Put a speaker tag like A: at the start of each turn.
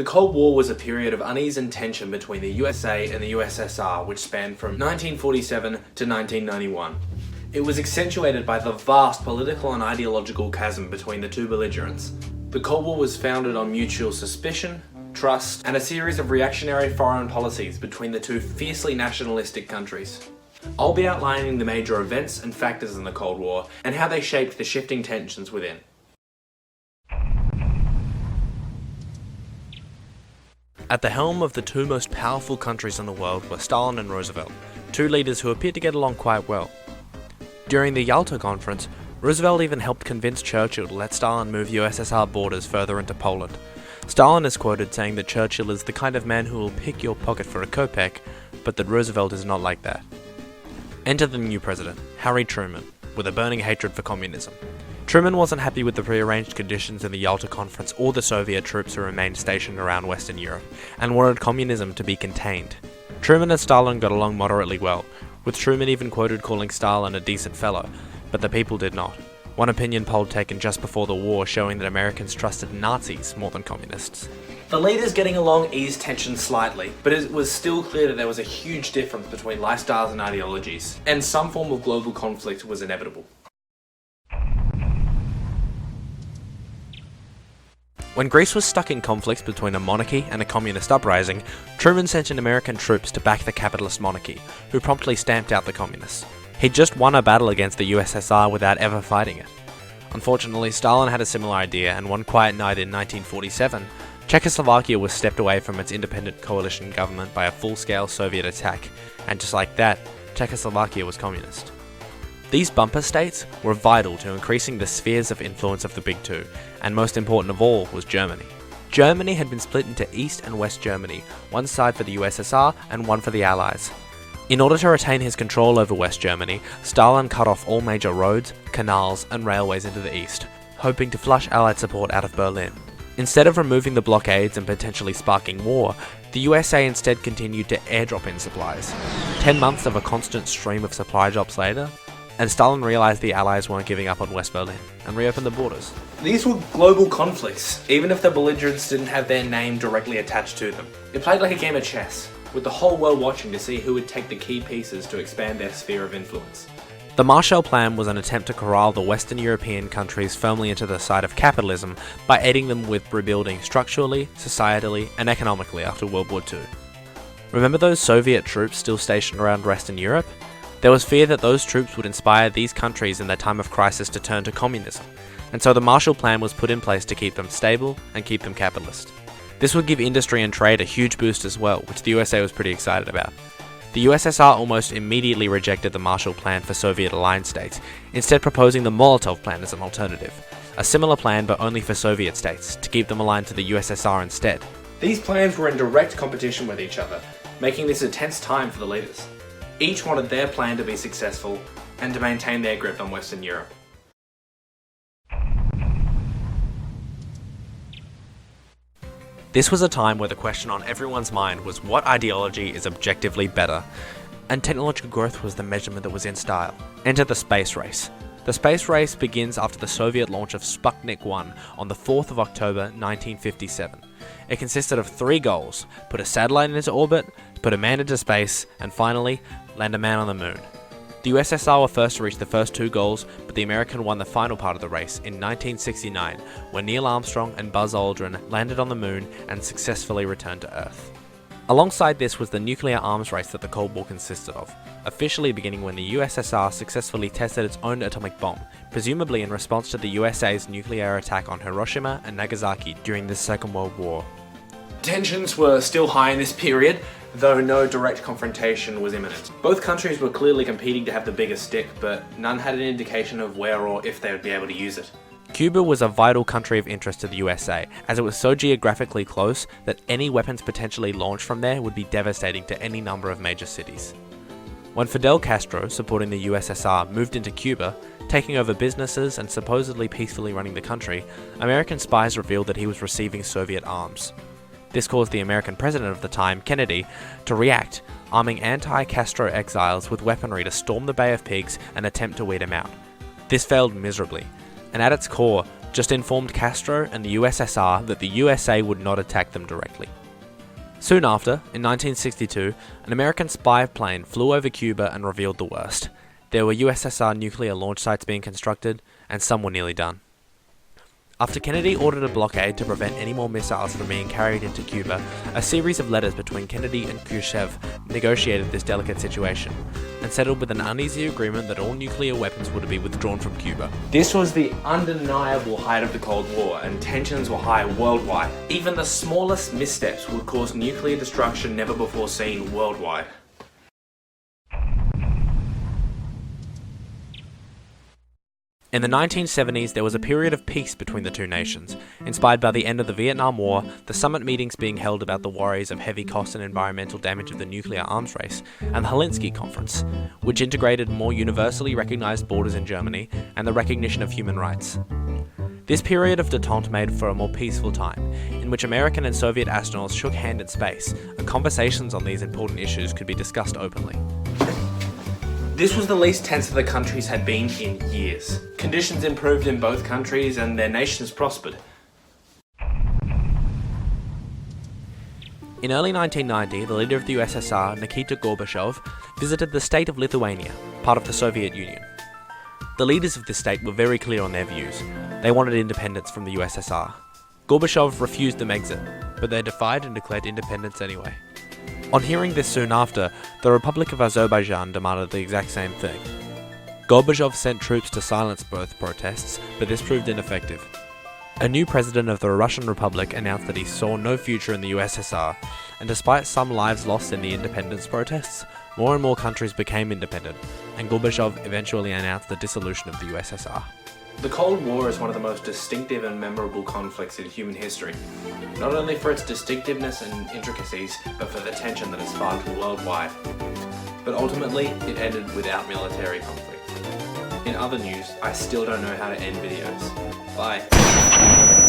A: The Cold War was a period of unease and tension between the USA and the USSR, which spanned from 1947 to 1991. It was accentuated by the vast political and ideological chasm between the two belligerents. The Cold War was founded on mutual suspicion, trust, and a series of reactionary foreign policies between the two fiercely nationalistic countries. I'll be outlining the major events and factors in the Cold War and how they shaped the shifting tensions within. At the helm of the two most powerful countries in the world were Stalin and Roosevelt, two leaders who appeared to get along quite well. During the Yalta Conference, Roosevelt even helped convince Churchill to let Stalin move USSR borders further into Poland. Stalin is quoted saying that Churchill is the kind of man who will pick your pocket for a kopeck, but that Roosevelt is not like that. Enter the new president, Harry Truman, with a burning hatred for communism. Truman wasn't happy with the prearranged conditions in the Yalta Conference or the Soviet troops who remained stationed around Western Europe, and wanted communism to be contained. Truman and Stalin got along moderately well, with Truman even quoted calling Stalin a decent fellow, but the people did not. One opinion poll taken just before the war showing that Americans trusted Nazis more than communists. The leaders getting along eased tensions slightly, but it was still clear that there was a huge difference between lifestyles and ideologies, and some form of global conflict was inevitable. When Greece was stuck in conflicts between a monarchy and a communist uprising, Truman sent in American troops to back the capitalist monarchy, who promptly stamped out the communists. He'd just won a battle against the USSR without ever fighting it. Unfortunately, Stalin had a similar idea, and one quiet night in 1947, Czechoslovakia was stepped away from its independent coalition government by a full-scale Soviet attack, and just like that, Czechoslovakia was communist. These bumper states were vital to increasing the spheres of influence of the Big Two, and most important of all was Germany. Germany had been split into East and West Germany, one side for the USSR and one for the Allies. In order to retain his control over West Germany, Stalin cut off all major roads, canals and railways into the east, hoping to flush Allied support out of Berlin. Instead of removing the blockades and potentially sparking war, the USA instead continued to airdrop in supplies. 10 months of a constant stream of supply drops later, and Stalin realised the Allies weren't giving up on West Berlin, and reopened the borders. These were global conflicts, even if the belligerents didn't have their name directly attached to them. It played like a game of chess, with the whole world watching to see who would take the key pieces to expand their sphere of influence. The Marshall Plan was an attempt to corral the Western European countries firmly into the side of capitalism by aiding them with rebuilding structurally, societally, and economically after World War II. Remember those Soviet troops still stationed around Western Europe? There was fear that those troops would inspire these countries in their time of crisis to turn to communism, and so the Marshall Plan was put in place to keep them stable and keep them capitalist. This would give industry and trade a huge boost as well, which the USA was pretty excited about. The USSR almost immediately rejected the Marshall Plan for Soviet aligned states, instead proposing the Molotov Plan as an alternative, a similar plan but only for Soviet states, to keep them aligned to the USSR instead. These plans were in direct competition with each other, making this a tense time for the leaders. Each wanted their plan to be successful and to maintain their grip on Western Europe. This was a time where the question on everyone's mind was what ideology is objectively better, and technological growth was the measurement that was in style. Enter the space race. The space race begins after the Soviet launch of Sputnik 1 on the 4th of October 1957. It consisted of 3 goals: put a satellite into orbit, put a man into space, and finally, land a man on the moon. The USSR were first to reach the first 2 goals, but the American won the final part of the race in 1969, when Neil Armstrong and Buzz Aldrin landed on the moon and successfully returned to Earth. Alongside this was the nuclear arms race that the Cold War consisted of, officially beginning when the USSR successfully tested its own atomic bomb, presumably in response to the USA's nuclear attack on Hiroshima and Nagasaki during the Second World War. Tensions were still high in this period, though no direct confrontation was imminent. Both countries were clearly competing to have the biggest stick, but none had an indication of where or if they would be able to use it. Cuba was a vital country of interest to the USA, as it was so geographically close that any weapons potentially launched from there would be devastating to any number of major cities. When Fidel Castro, supporting the USSR, moved into Cuba, taking over businesses and supposedly peacefully running the country, American spies revealed that he was receiving Soviet arms. This caused the American president of the time, Kennedy, to react, arming anti-Castro exiles with weaponry to storm the Bay of Pigs and attempt to weed him out. This failed miserably, and at its core, just informed Castro and the USSR that the USA would not attack them directly. Soon after, in 1962, an American spy plane flew over Cuba and revealed the worst. There were USSR nuclear launch sites being constructed, and some were nearly done. After Kennedy ordered a blockade to prevent any more missiles from being carried into Cuba, a series of letters between Kennedy and Khrushchev negotiated this delicate situation, and settled with an uneasy agreement that all nuclear weapons were to be withdrawn from Cuba. This was the undeniable height of the Cold War, and tensions were high worldwide. Even the smallest missteps would cause nuclear destruction never before seen worldwide. In the 1970s, there was a period of peace between the two nations, inspired by the end of the Vietnam War, the summit meetings being held about the worries of heavy cost and environmental damage of the nuclear arms race, and the Helsinki Conference, which integrated more universally recognized borders in Germany and the recognition of human rights. This period of detente made for a more peaceful time, in which American and Soviet astronauts shook hands in space, and conversations on these important issues could be discussed openly. This was the least tense the countries had been in years. Conditions improved in both countries and their nations prospered. In early 1990, the leader of the USSR, Nikita Gorbachev, visited the state of Lithuania, part of the Soviet Union. The leaders of this state were very clear on their views. They wanted independence from the USSR. Gorbachev refused them exit, but they defied and declared independence anyway. On hearing this soon after, the Republic of Azerbaijan demanded the exact same thing. Gorbachev sent troops to silence both protests, but this proved ineffective. A new president of the Russian Republic announced that he saw no future in the USSR, and despite some lives lost in the independence protests, more and more countries became independent, and Gorbachev eventually announced the dissolution of the USSR. The Cold War is one of the most distinctive and memorable conflicts in human history, not only for its distinctiveness and intricacies, but for the tension that it sparked worldwide. But ultimately, it ended without military conflict. In other news, I still don't know how to end videos. Bye.